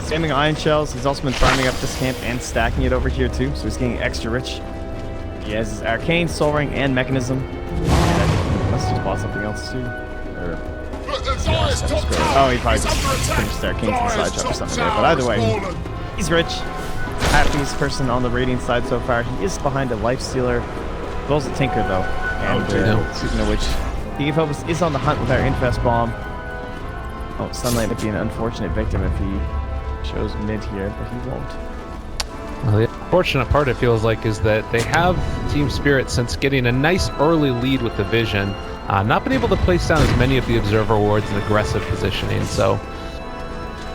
spamming ion shells. He's also been farming up this camp and stacking it over here too, so he's getting extra rich. He has his arcane, soul ring, and mechanism. And I think he must just bought something else too. Or, oh, he probably just finished the arcane side shot or something there. But either way, he's rich. Happiest person on the Radiant side so far. He is behind a life stealer. Bill's a tinker though. And speaking of which, DOTA2 is on the hunt with our infest bomb. Oh, Sunlight would be an unfortunate victim if he shows mid here, but he won't. Well, the unfortunate part, it feels like, is that they have Team Spirit, since getting a nice early lead with the Vision, not been able to place down as many of the Observer wards in aggressive positioning. So,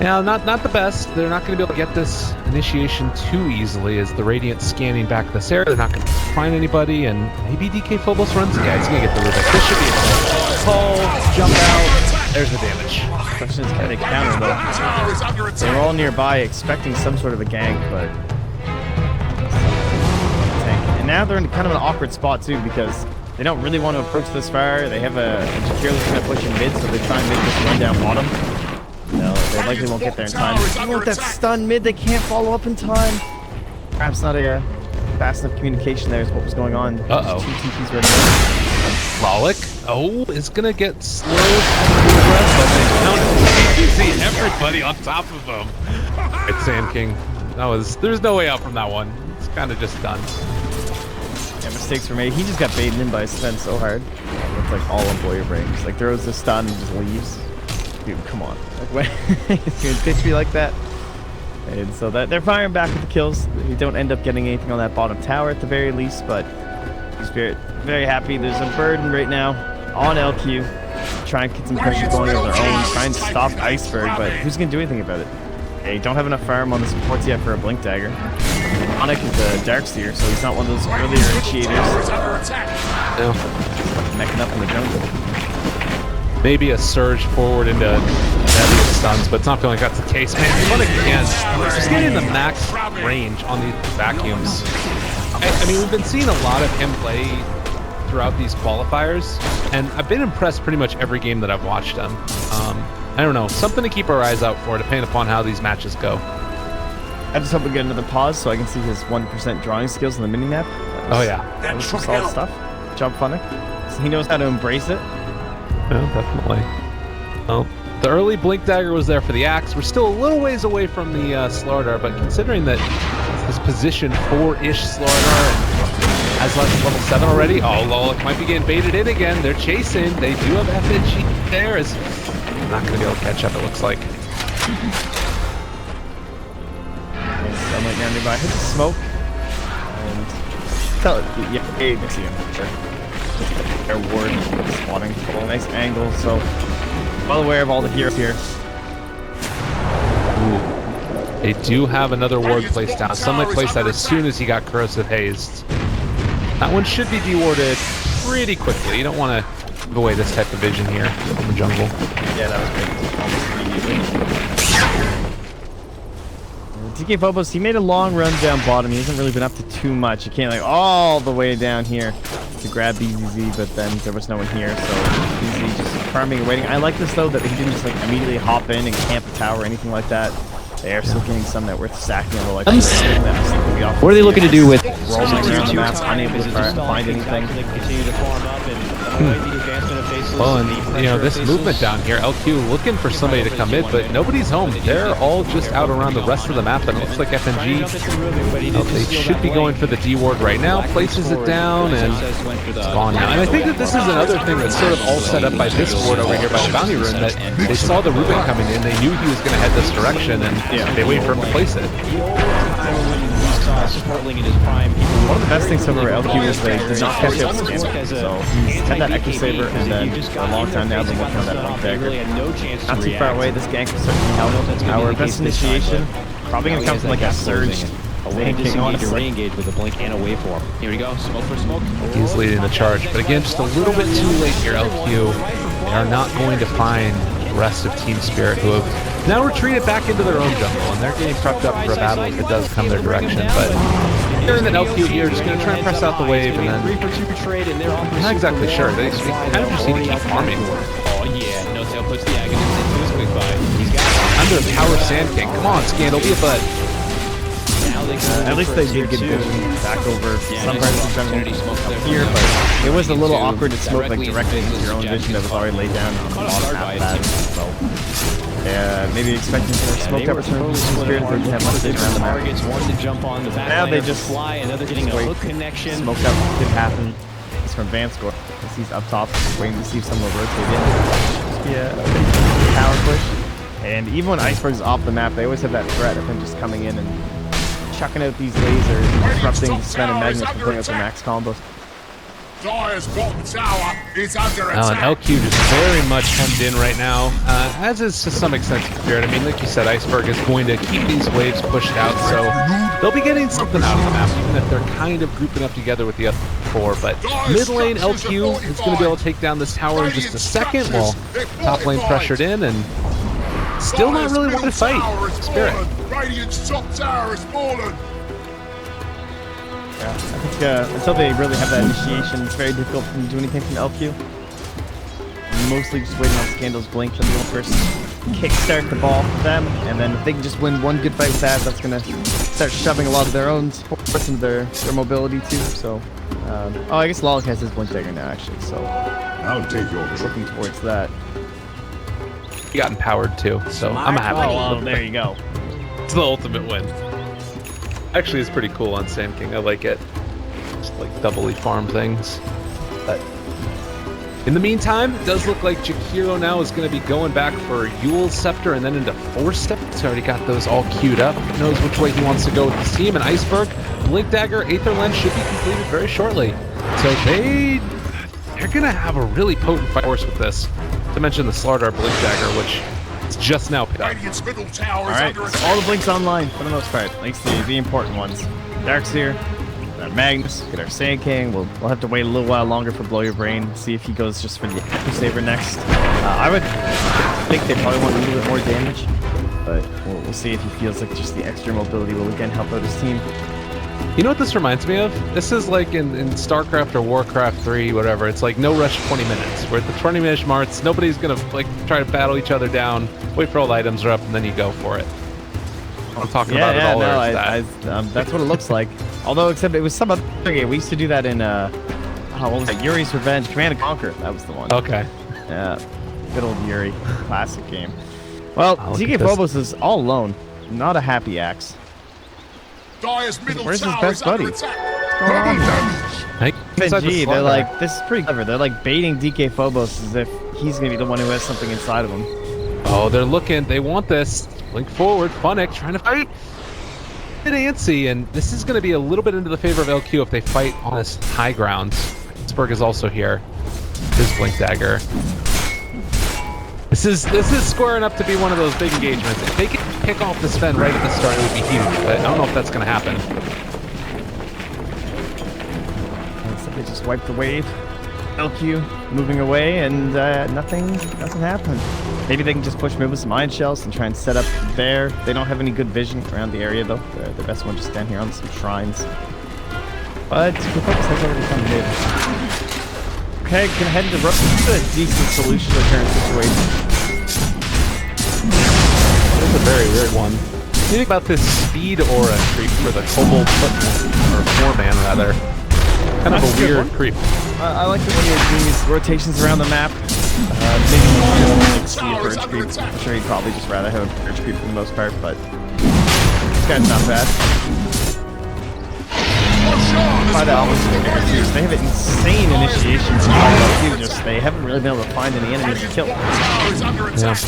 yeah, not the best. They're not going to be able to get this initiation too easily as the Radiant scanning back this area. They're not going to find anybody, and maybe DK Phobos runs. Yeah, he's going to get the Rubik. This should be a call, jump out. There's the damage. The question is, can they counter though? They were all nearby expecting some sort of a gank, but... And now they're in kind of an awkward spot too, because they don't really want to approach this far. They have a Jakir kind of pushing mid, so they try and make this run down bottom. No, they likely won't get there in time. Even with that stun mid, they can't follow up in time. Perhaps not a fast enough communication there is what was going on. Uh-oh. Two TPs ready now. Frolic, is gonna get slowed but you see everybody on top of him. It's Sand King. There's no way out from that one. It's kind of just done. Yeah, mistakes were made. He just got baited in by Sven so hard. It's like all on Boyer range. Like throws the stun and just leaves. Dude, come on. Like what? He's gonna pitch me like that. And so that they're firing back with the kills. You don't end up getting anything on that bottom tower at the very least, but he's very happy. There's a burden right now on LQ. Try and get some pressure going of their own. Try and stop Iceberg, but who's going to do anything about it? They don't have enough farm on the supports yet for a Blink Dagger. Onyx is a Darkseer, so he's not one of those earlier initiators. No. Meching up in the jungle. Maybe a surge forward into heavy stuns, but it's not feeling like that's the case. Man, what again? Just getting the max range on these vacuums. I mean, we've been seeing a lot of him play throughout these qualifiers, and I've been impressed pretty much every game that I've watched him. I don't know, something to keep our eyes out for, depending upon how these matches go. I just hope we get another pause so I can see his 1% drawing skills on the minimap. Oh yeah. That was some solid stuff. Good job, Funnick. So he knows how to embrace it. Yeah, definitely. Well, the early Blink Dagger was there for the Axe. We're still a little ways away from the Slardar, but considering that this position 4-ish Slardar has level 7 already, oh lol, it might be getting baited in again. They're chasing. They do have FNG there. Is not going to be able to catch up, it looks like. Sunlight down nearby. Hit the smoke. And tell it. Yeah, you see him. Sure. Their ward spawning. Nice angle. So well aware of all the heroes here. Ooh. They do have another ward placed down. Sunlight placed that as soon as he got corrosive hazed. That one should be dewarded pretty quickly. You don't want to give away this type of vision here from the jungle. Yeah, that was great. Almost immediately. DK Phobos, he made a long run down bottom. He hasn't really been up to too much. He came like all the way down here to grab BZZ, but then there was no one here, so BZZ just farming and waiting. I like this though, that he didn't just like immediately hop in and camp a tower or anything like that. They are still getting some that worth stacking over like what are they looking to do with rolling around the map, unable to find anything? Well, and you know, this movement down here, LQ looking for somebody to come in, but nobody's home. They're all just out around the rest of the map, and it looks like FNG, they should be going for the D ward right now, places it down, and it's gone now. And I think that this is another thing that's sort of all set up by this ward over here by the bounty rune, that they saw the Rubik coming in, they knew he was going to head this direction, and they waited for him to place it. One of the best things over LQ is they did not catch up skin, so he's had that Echo Saber, and then for a long time now been working on that Blink Dagger. Not too far away, this gank will certainly help. Our best initiation, probably going to come from like a surge. Re-engage with a blink and a waveform. Here we go, smoke for smoke. He's leading the charge, but again, just a little bit too late here, LQ. They are not going to find the rest of Team Spirit, who have now retreated back into their own jungle, and they're getting prepped up for a battle if it does come their direction. But hearing that LQ here, just going to try and press out the wave, and then I'm not exactly sure. They kind of just need to keep farming. Oh yeah, no tail puts the Aghanim into his quick buy. He's got it. I'm another Tower Sand King. Come on, Scandal, be a bud. Now they At least they did get vision back over some parts of the jungle up here, but it was a little awkward to smoke like directly into your own vision that was already laid down on the bottom half of that. So, yeah, maybe expecting some smoke up from Spirit where you have much vision around the map. Targets, one to jump on the back. Now they just fly, another getting a hook connection. Smoke up could happen. It's from Vanscore. He's up top, waiting to see if someone will rotate in. Yeah, power push. And even when Iceberg's off the map, they always have that threat of him just coming in and chucking out these lasers and disrupting the Sven and Magnus from putting up the max combos. Dire's bottom tower is under And attack. LQ just very much hemmed in right now, as is to some extent Spirit. I mean, like you said, Iceberg is going to keep these waves pushed out, so they'll be getting something out of the map, even if they're kind of grouping up together with the other four. But mid lane, LQ is going to be able to take down this tower in just a second, while top lane pressured in, and still not really wanting to fight Spirit. Radiant's top tower is fallen. Yeah, I think until they really have that initiation, it's very difficult for them to do anything from LQ. Mostly just waiting on Scandal's blink and the first kickstart the ball for them, and then if they can just win one good fight with that, that's going to start shoving a lot of their own supports into their mobility too. So, oh, I guess Lolic has his blink dagger now actually, so I'll take your looking towards that. He got empowered too, so I'm happy. Oh, there you go. It's the ultimate win. Actually, it's pretty cool on Sand King. I like it. Just like doubly farm things. But in the meantime, it does look like Jakiro now is going to be going back for Yule's Scepter and then into Force Step. He's already got those all queued up. He knows which way he wants to go with his team. And Iceberg, Blink Dagger, Aether Lens should be completed very shortly. So they're going to have a really potent fight force with this. To mention the Slardar Blink Dagger, which is just now picked up. Radiant's middle tower is Alright, under so attack. all the blinks online for the most part, at least the important ones. Dark's here, our Magnus, get our Sand King. We'll have to wait a little while longer for Blow Your Brain, see if he goes just for the Saber next. I would think they probably want a little bit more damage, but we'll see if he feels like just the extra mobility will again help out his team. You know what this reminds me of? This is like in StarCraft or Warcraft 3, whatever. It's like no rush 20 minutes. We're at the 20-minute marks. Nobody's going to like try to battle each other down, wait for all the items are up, and then you go for it. I'm talking about it all that's what it looks like. Although, except it was some other game. We used to do that in, what was it? Yuri's Revenge, Command & Conquer. That was the one. Okay. Yeah, good old Yuri. Classic game. Well, look DK at this. Phobos is all alone. Not a happy axe. Dire's middle Where's his tower best is under buddy? attack. going on Double here? damage. FNG, they're like, this is pretty clever. They're like baiting DK Phobos as if he's going to be the one who has something inside of him. Oh, they're looking. They want this. Link forward. Funnick trying to fight. Bit antsy, and this is going to be a little bit into the favor of LQ if they fight on this high ground. Pittsburgh is also here. His Blink Dagger. This is squaring up to be one of those big engagements. If they can pick off the Sven right at the start, it would be huge. But I don't know if that's going to happen. So they just wiped the wave. LQ moving away, and nothing happened. Maybe they can just push move with some iron shells and try and set up there. They don't have any good vision around the area though. The best one just stand here on some shrines. But the focus has already come mid. Okay, gonna head into Rook. This is a decent solution to the current situation. It's a very weird one. Think about this speed aura creep for the Kobold footman, or 4-man rather. Kind of That's a a good weird one. creep. I like it when you're doing these rotations around the map. Maybe you just see a Purge creep. I'm sure he'd probably just rather have a Purge creep for the most part, but this guy's not bad. By the Alpha Sphere, they have an insane initiation. They haven't really been able to find any enemies to kill. Tower is under attack.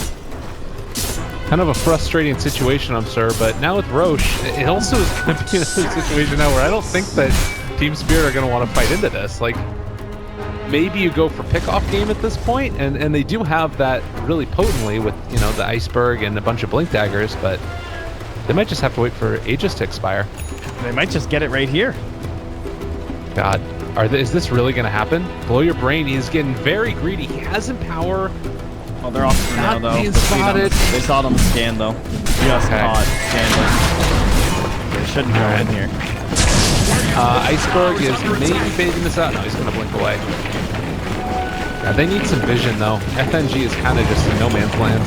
Kind of a frustrating situation, I'm sure, but now with Roche, it also is going to be another situation now where I don't think that Team Spirit are going to want to fight into this. Like, maybe you go for pickoff game at this point, and they do have that really potently with, you know, the Iceberg and a bunch of Blink Daggers, but they might just have to wait for Aegis to expire. They might just get it right here. God, is this really going to happen? Blow Your Brain, he's getting very greedy. He has Empower. Oh, they're off for now, Not though. being They see it on spotted. They saw it on the scan, though. Just Okay. caught. Scandal. They shouldn't go in here. Iceberg is maybe baiting this out. No, he's going to blink away. Yeah, they need some vision, though. FNG is kind of just in no man's land.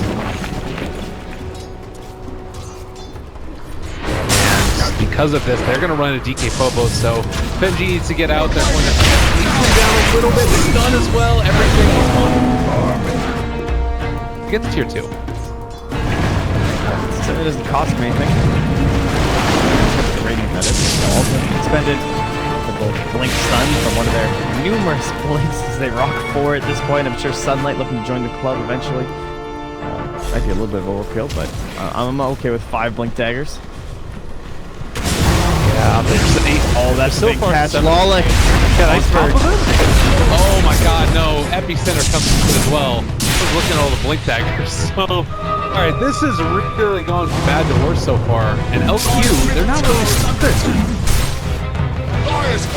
because of this, they're going to run a DK Phobos, so Benji needs to get out. They're going to squeeze him down a little bit. The stun as well. Everything is on. Get to tier 2. So it doesn't cost me anything. The radiant that is. Also expended the blink stun from one of their numerous blinks as they rock 4 at this point. I'm sure Sunlight looking to join the club eventually. Might be a little bit of overkill, but I'm okay with 5 blink daggers. Yeah, there's an 8. Oh, that's so big far catch. 7. Lawless. Got iceberg. Oh my god, no. Epicenter comes in as well. I was looking at all the blink daggers. So, alright, this is really gone from bad to worse so far. And LQ, they're not really something.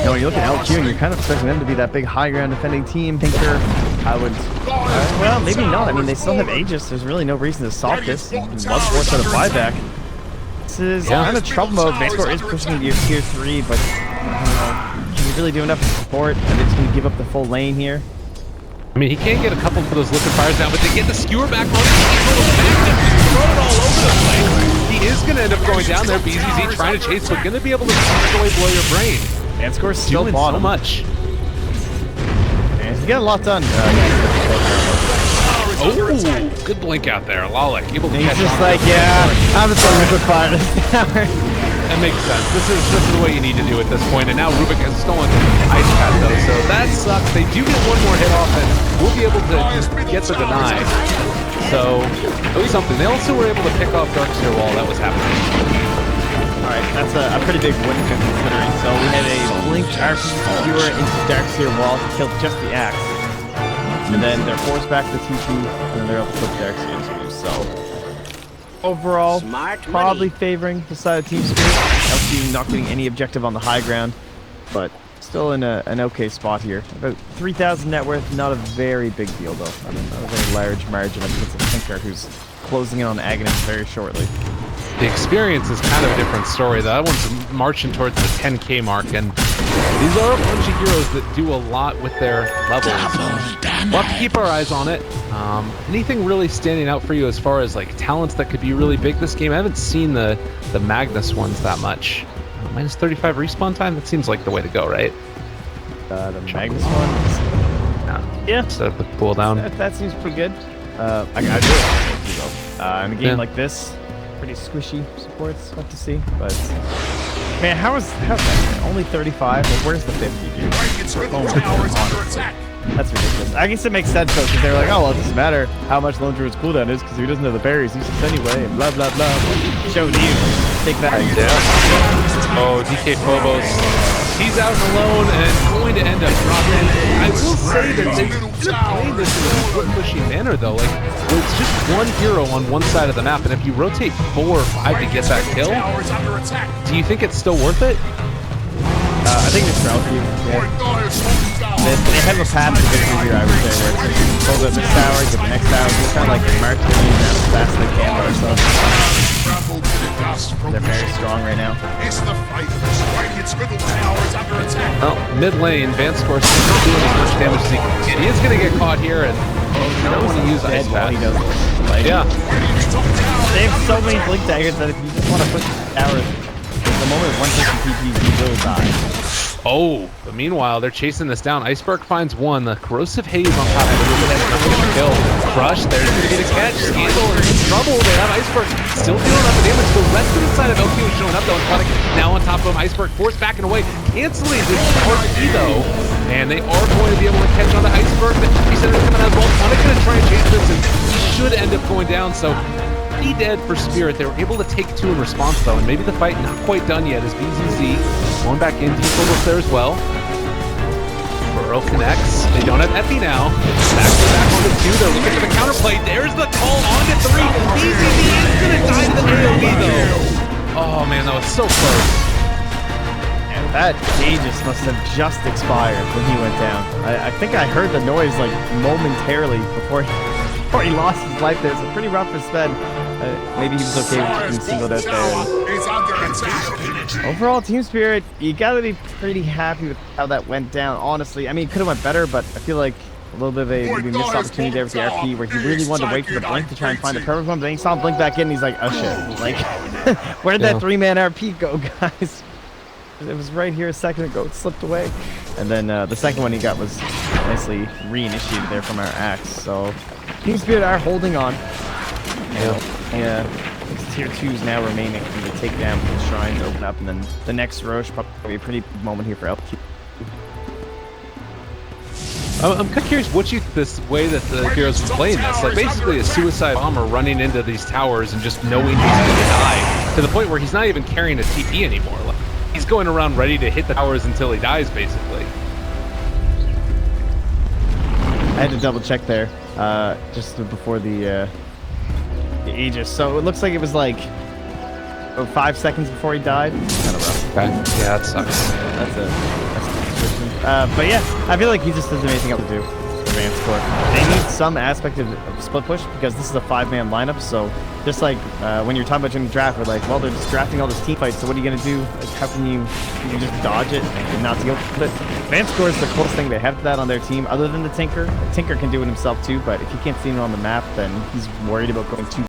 No, when you look at LQ and you're kind of expecting them to be that big high ground defending team. Tinker, I would... well, maybe not. I mean, they still have Aegis. There's really no reason to stop this. Love force out a buyback. This is kind of trouble mode. Vanscore is pushing into your tier 3, but can you really do enough to support? And they're just going to give up the full lane here. I mean, he can get a couple of those liquid fires down, but they get the skewer back on. Throw it all over the place. He is going to end up going down there. BZZ trying to chase, but going to be able to away blow your brain. Vanscore's still doing bottom. so much. And he's getting a lot done. Oh, good blink out there. Lalik able to He's catch just on. like, yeah, I'm just going to liquid fire this tower. That makes sense. This is the way you need to do it at this point. And now Rubik has stolen Ice Pad though, so that sucks. They do get one more hit off, and we'll be able to get the deny. So it was something. They also were able to pick off Darkseer Wall. That was happening. All right, that's a pretty big win considering. So we had a blink RP skewer into Darkseer Wall to kill just the axe. And then they're forced back to T2, and then they're able to put Darkseer into. So overall, probably favoring the side of Team Spirit. LQ not getting any objective on the high ground, but still in an okay spot here. About 3,000 net worth, not a very big deal though. I mean, not a very large margin against a Tinker who's closing in on Aghanim very shortly. The experience is kind of a different story. That one's marching towards the 10K mark, and these are a bunch of heroes that do a lot with their levels. We'll have to keep our eyes on it. Anything really standing out for you as far as like talents that could be really big this game? I haven't seen the Magnus ones that much. Minus 35 respawn time? That seems like the way to go, right? The Magnus one? Yeah. Set up the cooldown. That seems pretty good. I do it. In a game like this, pretty squishy supports, have to see. But man, how's that? Only 35? Like, where's the 50, dude? That's ridiculous. I guess it makes sense though, because they're like, oh well, it doesn't matter how much Lone Druid's cooldown is, because he doesn't have the berries, he's just anyway, and blah blah blah. Show you. Take that. Oh, DK Phobos. He's out and alone and going to end up dropping. I will say that they could have played this in a split pushing manner though. Like, it's just one hero on one side of the map, and if you rotate 4 or 5 to get that kill, do you think it's still worth it? I think it's relative. Yeah. They have a path to victory here, I would say, where it's hold up this tower, get the next tower, just kind of like march the lead as fast as they can by themselves. They're very strong right now. Well, mid lane, Vanscore is doing as much damage as he can. He is going to get caught here, and you don't want to use Ice Path. Like, yeah. They have so many blink daggers that if you just want to push the tower, the moment one person TPs, you will die. Oh, but meanwhile, they're chasing this down. Iceberg finds one. The corrosive haze on top of it. That's not going to kill. Crush, there's going to be the catch. Scandal is in trouble. They have Iceberg still dealing up the damage. The rest of the side of LQ is showing up though. Aquatic now on top of him. Iceberg forced back and away. Canceling this hard key though. And they are going to be able to catch on to Iceberg. The Epicenter is coming out as well. Aquatic going to try and chase this, and he should end up going down. So pretty dead for Spirit. They were able to take 2 in response though, and maybe the fight not quite done yet as BZZ going back in. T-Phobos there as well. Burrow connects. They don't have Epi now. Back on the 2. They're looking for the counterplay. There's the call on to 3. BZZ is going to die to the AoE though. Oh man, that was so close. And that Aegis must have just expired when he went down. I think I heard the noise like momentarily before he lost his life there. It's pretty rough for Sven. Maybe he was okay with being singled out there. Overall, Team Spirit, you gotta be pretty happy with how that went down, honestly. I mean, it could have went better, but I feel like a little bit of a maybe missed opportunity there with the RP where he really wanted to wait for the blink to try and find the perfect one, but then he saw him blink back in and he's like, oh shit. Like, where'd that 3-man RP go, guys? It was right here a second ago. It slipped away. And then the second one he got was nicely reinitiated there from our axe. So Team Spirit are holding on. Yeah. Tier 2s now remaining for the takedown for the shrine to open up, and then the next Roche probably a pretty big moment here for LQ. I'm kind of curious this way that the heroes are playing this. Like basically a suicide bomber running into these towers and just knowing he's going to die to the point where he's not even carrying a TP anymore. Like, he's going around ready to hit the towers until he dies, basically. I had to double check there just before the Aegis. So it looks like it was like 5 seconds before he died. Kind of rough. Okay. Yeah, that sucks. That's a description. But yeah, I feel like he just doesn't have anything else to do. Advanced Core. They need some aspect of split push because this is a 5-man lineup. So just like when you're talking about doing the draft, we're like, well, they're just drafting all this team fights. So what are you gonna do? Like, how can you just dodge it and not deal with it? Advanced Core is the closest thing they have to that on their team, other than the Tinker. The Tinker can do it himself too, but if he can't see him on the map, then he's worried about going too